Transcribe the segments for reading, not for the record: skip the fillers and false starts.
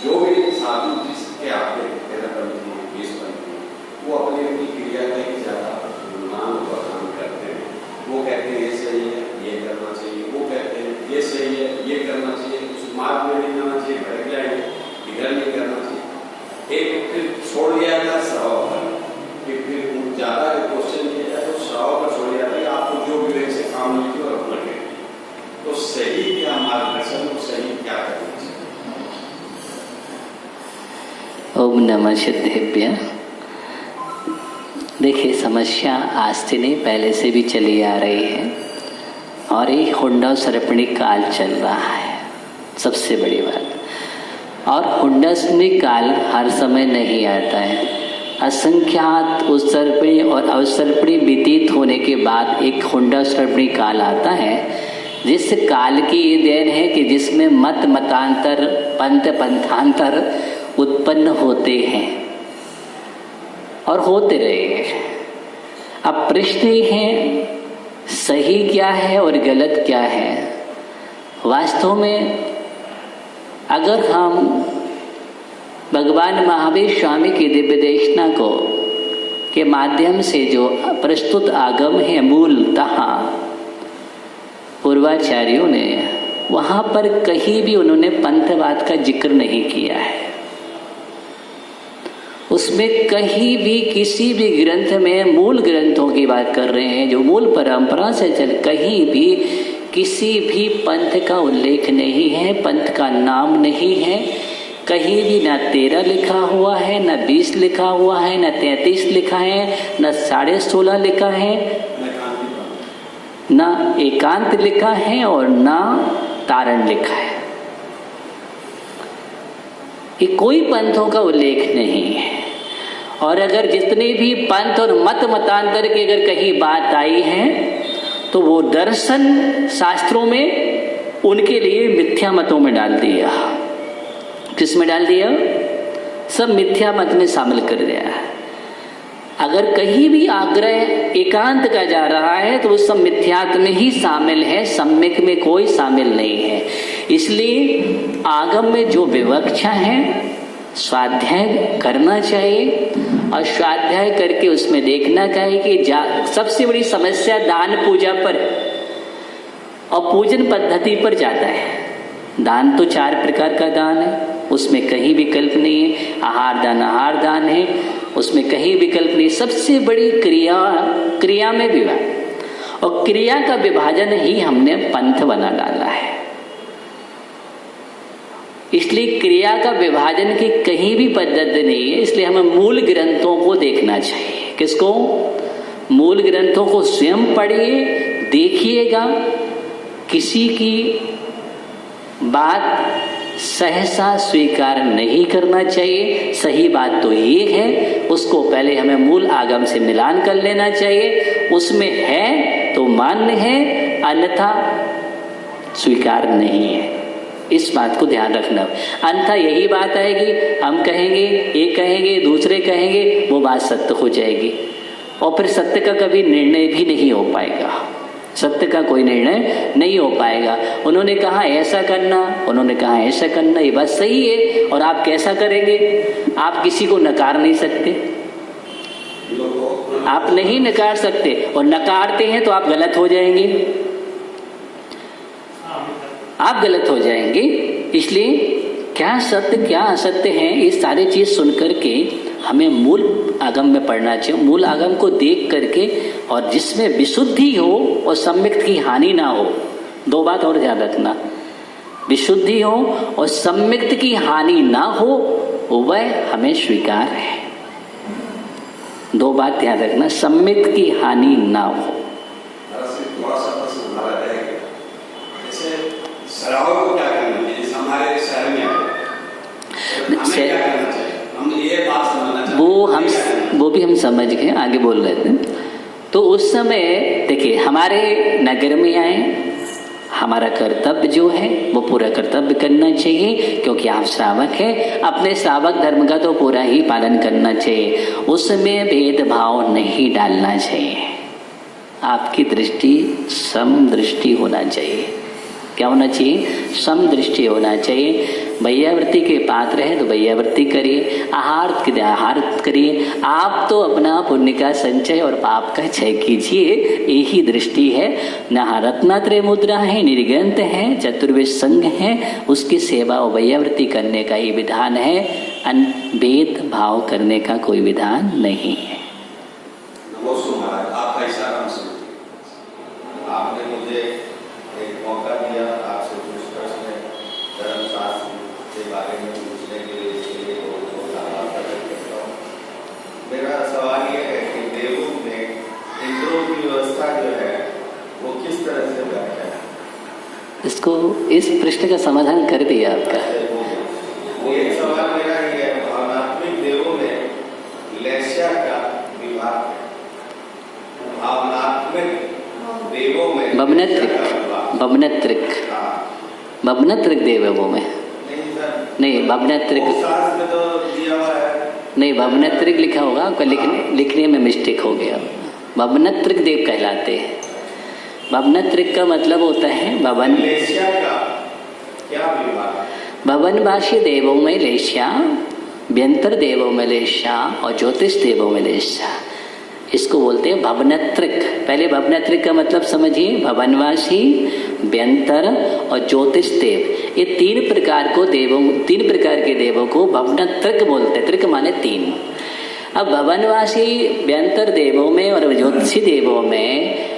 जो भी साधु जिसके आते तेरापंथी 20पंथी वो अपनी अपनी क्रिया का ही ज़्यादा मान प्रदान करते हैं। वो कहते हैं ये सही है, ये करना चाहिए, वो कहते हैं ये सही है, ये करना चाहिए, उस मार्ग में नहीं जाना चाहिए, भटक जाएंगे, इधर नहीं करना चाहिए। एक फिर छोड़ दिया था श्राव पर, कि फिर ज़्यादा क्वेश्चन किया जाए तो श्राव पर छोड़ दिया था कि आपको जो विवेक से काम लीजिए और अपना करिए। तो सही क्या मार्गदर्शन और सही क्या करना चाहिए? ओम नमः सिद्धेभ्य। देखिए, समस्या आज से नहीं पहले से भी चली आ रही है और एक हुंडा सर्पणी काल चल रहा है, सबसे बड़ी बात। और हुंडा सर्पणी काल हर समय नहीं आता है। असंख्यात उत्सर्पणी और अवसर्पणी व्यतीत होने के बाद एक हुंडा सर्पणी काल आता है, जिस काल की ये देन है कि जिसमें मत मतांतर पंथ पंथांतर उत्पन्न होते हैं और होते रहे। अब प्रश्न ये है, सही क्या है और गलत क्या है? वास्तव में अगर हम भगवान महावीर स्वामी की दिव्य देशना को के माध्यम से जो प्रस्तुत आगम है मूलतः पूर्वाचार्यों ने, वहाँ पर कहीं भी उन्होंने पंथवाद का जिक्र नहीं किया है। उसमें कहीं भी किसी भी ग्रंथ में, मूल ग्रंथों की बात कर रहे हैं जो मूल परंपरा से चल, कहीं भी किसी भी पंथ का उल्लेख नहीं है, पंथ का नाम नहीं है। कहीं भी ना 13 लिखा हुआ है, ना 20 लिखा हुआ है, ना 33 लिखा है, ना 16.5 लिखा है, ना एकांत लिखा है और ना तारण लिखा है। ये कोई पंथों का उल्लेख नहीं है। और अगर जितने भी पंथ और मत मतांतर की अगर कहीं बात आई है तो वो दर्शन शास्त्रों में उनके लिए मिथ्या मतों में डाल दिया। किस में डाल दिया? सब मिथ्या मत में शामिल कर दिया। अगर कहीं भी आग्रह एकांत का जा रहा है तो वो सब मिथ्यात्व में ही शामिल है, सम्यक में कोई शामिल नहीं है। इसलिए आगम में जो विवक्षा है, स्वाध्याय करना चाहिए और स्वाध्याय करके उसमें देखना चाहिए कि सबसे बड़ी समस्या दान पूजा पर और पूजन पद्धति पर जाता है। दान तो 4 प्रकार का दान है, उसमें कहीं विकल्प नहीं है। आहार दान है, उसमें कहीं विकल्प नहीं। सबसे बड़ी क्रिया में विभाजन, और क्रिया का विभाजन ही हमने पंथ बना डाला है। इसलिए क्रिया का विभाजन की कहीं भी पद्धति नहीं है। इसलिए हमें मूल ग्रंथों को देखना चाहिए। किसको? मूल ग्रंथों को स्वयं पढ़िए, देखिएगा। किसी की बात सहसा स्वीकार नहीं करना चाहिए। सही बात तो ये है, उसको पहले हमें मूल आगम से मिलान कर लेना चाहिए। उसमें है तो मान्य है, अन्यथा स्वीकार नहीं है। इस बात को ध्यान रखना। अन्यथा यही बात आएगी, हम कहेंगे, एक कहेंगे, दूसरे कहेंगे, वो बात सत्य हो जाएगी और फिर सत्य का कभी निर्णय भी नहीं हो पाएगा। सत्य का कोई निर्णय नहीं हो पाएगा। उन्होंने कहा ऐसा करना, उन्होंने कहा ऐसा करना, ये बात सही है और आप कैसा करेंगे? आप किसी को नकार नहीं सकते, आप नहीं नकार सकते, और नकारते हैं तो आप गलत हो जाएंगे, आप गलत हो जाएंगे। इसलिए क्या सत्य क्या असत्य है, ये सारी चीज सुन करके हमें मूल आगम में पढ़ना चाहिए। मूल आगम को देख करके, और जिसमें विशुद्धि हो और सम्यक्त की हानि ना हो। 2 बात और ध्यान रखना, विशुद्धि हो और सम्यक्त की हानि ना हो, वह हमें स्वीकार है। 2 बात ध्यान रखना, सम्यक्त की हानि ना हो। श्राव को क्या करना चाहिए? हमारे शहर में हमें क्या करना चाहिए? हम ये बात समझना चाहिए। वो भी हम समझ गए, आगे बोल रहे थे। तो उस समय देखिए, हमारे नगर में आए, हमारा कर्तव्य जो है वो पूरा कर्तव्य करना चाहिए, क्योंकि आप श्रावक हैं। अपने श्रावक धर्म का तो पूरा ही पालन करना चाहिए, उसमें भेदभाव नहीं डालना चाहिए। आपकी दृष्टि सम दृष्टि होना चाहिए। क्या होना चाहिए? समदृष्टि होना चाहिए। वैयावृत्ति के पात्र है तो वैयावृत्ति करिए, आहार करिए। आप तो अपना पुण्य का संचय और पाप का क्षय कीजिए, यही दृष्टि है। न रत्नात्रय मुद्रा है, निर्ग्रंथ है, चतुर्वेद संघ है, उसकी सेवा और वैयावृत्ति करने का ही विधान है। भेद भाव करने का कोई विधान नहीं है। नमस्ते महाराज, आपका इशारा हम समझे। आपने मुझे एक मौका दिया आपसे कुछ प्रश्न धर्मशास्त्र के बारे में पूछने के लिए, इसके लिए बहुत धन्यवाद प्रकट करता हूँ। मेरा सवाल यह है कि देवों में इंद्रों की व्यवस्था जो है वो किस तरह से व्याख्या है? इसको इस प्रश्न का समाधान कर दिया आपका। वो एक सवाल मेरा ये है, भावनात्मक देवों में लेस्या का विभाग है। भावनात्मक देवों में बबनत्रिक देवों में नहीं, बबनत्रिक नहीं, बबनत्रिक लिखा होगा आपका, लिखने में मिस्टेक हो गया। बबनत्रिक देव कहलाते हैं। बबनत्रिक का मतलब होता है बबन। भवनवासी देवों में लेस्या, व्यंतर देवों में लेस्या और ज्योतिष देवों में लेस्या, इसको बोलते हैं भवनत्रिक। पहले भवनत्रिक का मतलब समझिए, भवनवासी, व्यंतर और ज्योतिष देव, ये तीन प्रकार के देवों को भवनत्रिक बोलते हैं। त्रिक माने तीन। अब भवनवासी व्यंतर देवों में और ज्योतिषी देवों में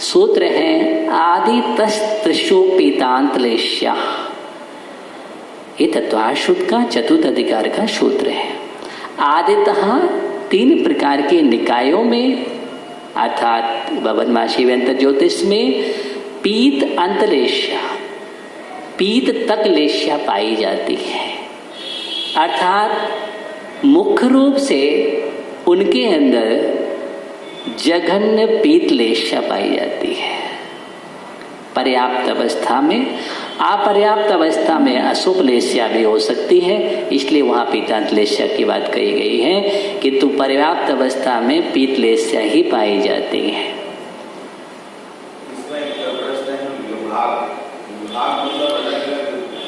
सूत्र है आदि तस्त्रिशु पीतांत लेस्या। ये तत्वाशुद्ध का चतुर्थ अधिकार का सूत्र है। आदितः तीन प्रकार के निकायों में अर्थात भवनवासी व्यंतर ज्योतिष में पीत अंतलेश्या, पीत तक लेश्या पाई जाती है। अर्थात मुख्य रूप से उनके अंदर जघन्य पीत लेश्या पाई जाती है। पर्याप्त अवस्था में, अपर्याप्त अवस्था में अशुभ लेस्या भी हो सकती है, इसलिए वहाँ पीतांत लेस्या की बात कही गई है कि तू पर्याप्त अवस्था में पीत लेस्या ही पाई जाती है।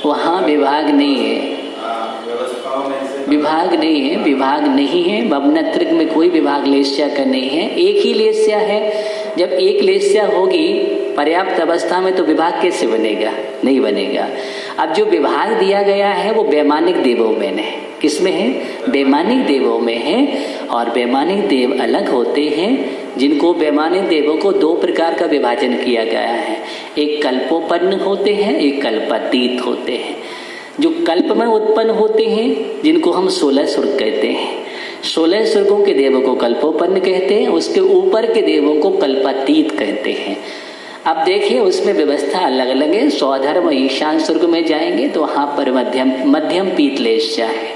वहाँ विभाग नहीं है, विभाग नहीं है। बबनत्रिक में कोई विभाग लेस्या का नहीं है, एक ही लेस्या है। जब एक लेस्या होगी पर्याप्त अवस्था में तो विभाग कैसे बनेगा? नहीं बनेगा। अब जो विभाग दिया गया है वो वैमानिक देवों में है। किसमें है? वैमानिक देवों में है। और वैमानिक देव अलग होते हैं, जिनको वैमानिक देवों को दो प्रकार का विभाजन किया गया है। एक कल्पोपन्न होते हैं, एक कल्पातीत होते हैं। जो कल्प में उत्पन्न होते हैं जिनको हम 16 स्वर्ग कहते हैं, 16 स्वर्गों के देवों को कल्पोपन्न कहते हैं, उसके ऊपर के देवों को कल्पातीत कहते हैं। अब देखिए उसमें व्यवस्था अलग अलग है। स्वधर्म ईशान स्वर्ग में जाएंगे तो वहाँ पर मध्यम पीत लेस्या है।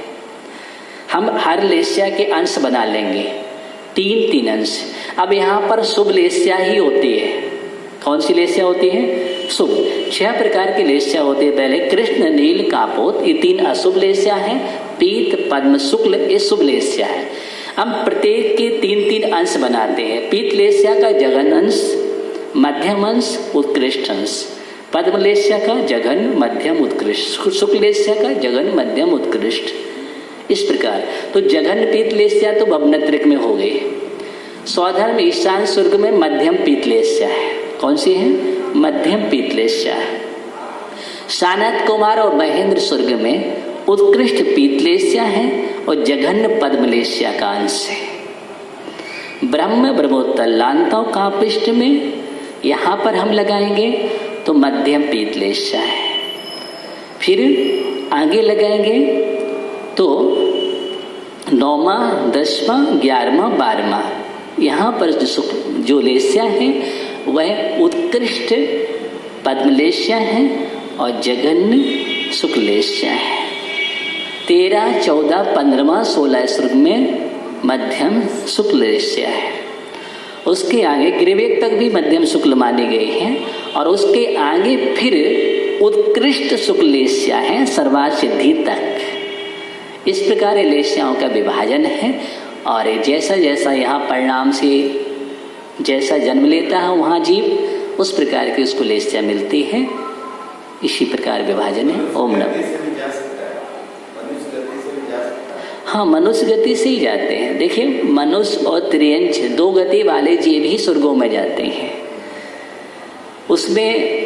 हम हर लेस्या के अंश बना लेंगे, 3 अंश। अब यहाँ पर शुभ लेस्या ही होती है। कौन सी लेस्या होती है? शुभ। 6 प्रकार की लेस्या होती है। पहले कृष्ण, नील, कापोत, ये 3 अशुभ लेस्या है। पीत, पद्म, शुक्ल ये शुभ लेस्या है। हम प्रत्येक के 3 अंश बनाते हैं। पीत लेस्या का जघन अंश, मध्यम अंश, उत्कृष्ट अंश। पद्म लेस्या का जघन, मध्यम, उत्कृष्ट। शुक्ल लेस्या का जघन, मध्यम, उत्कृष्ट। इस प्रकार तो जघन पीत लेस्या तो भवनत्रिक में हो गई। स्वधर्म ईशान स्वर्ग में मध्यम पीत लेस्या है। कौन सी है? मध्यम पीत लेस्या है। सानत कुमार और महेंद्र स्वर्ग में उत्कृष्ट पीत लेस्या है और जघन्य पद्म लेस्या का अंश है। ब्रह्म ब्रह्मोत्तर लांतों का पृष्ठ में यहाँ पर हम लगाएंगे तो मध्यम पीत लेस्या है। फिर आगे लगाएंगे तो 9वां, 10वां, 11वां, 12वां यहाँ पर जो लेस्या है वह उत्कृष्ट पद्मलेस्या है और जघन्य शुक्लेस्या है। 13, 14, 15, 16 स्वर्ग में मध्यम शुक्लेस्या है। उसके आगे ग्रीवेक तक भी मध्यम शुक्ल मानी गई है और उसके आगे फिर उत्कृष्ट शुक्लेस्या है सर्वार्थ सिद्धि तक। इस प्रकार लेस्याओं का विभाजन है और जैसा जैसा यहाँ परिणाम से जैसा जन्म लेता है वहाँ जीव उस प्रकार की उसको लेस्या मिलती है। इसी प्रकार विभाजन है। ओम नमः। गति से भी जा सकता है, मनुष्य गति से भी जा सकता है। हाँ, मनुष्य गति से ही जाते हैं। देखिए, मनुष्य और त्रियंच दो गति वाले जीव ही स्वर्गों में जाते हैं। उसमें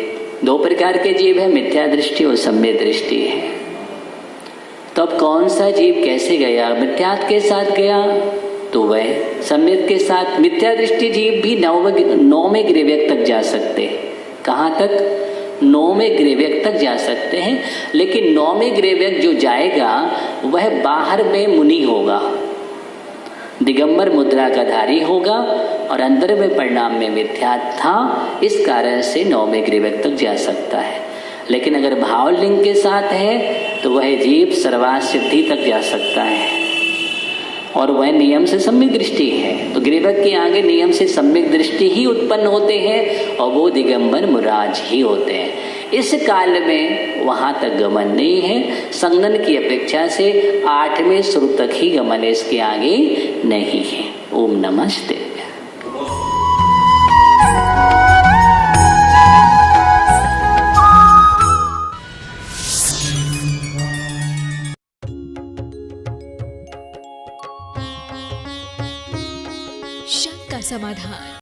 दो प्रकार के जीव है, मिथ्या दृष्टि और सम्यक दृष्टि है। तो अब कौन सा जीव कैसे गया? मिथ्यात्व के साथ गया तो वह सम्यक के साथ। मिथ्या दृष्टि जीव भी 9वें गृहव्यक तक जा सकते हैं। कहाँ तक? 9वें गृहव्यक तक जा सकते हैं। लेकिन 9वें गृहव्यक जो जाएगा वह बाहर में मुनि होगा, दिगंबर मुद्रा का धारी होगा और अंदर में परिणाम में मिथ्यात्व था, इस कारण से 9वें गृहव्यक तक जा सकता है। लेकिन अगर भावलिंग के साथ है तो वह जीव सर्वार्थ सिद्धि तक जा सकता है और वह नियम से सम्यक दृष्टि है। तो गृहव्यक के आगे नियम से सम्यक दृष्टि ही उत्पन्न होते हैं और वो दिगंबर मुराज ही होते हैं। इस काल में वहाँ तक गमन नहीं है। संगन की अपेक्षा से 8वें सुर तक ही गमन है, इसके आगे नहीं है। ओम नमस्ते।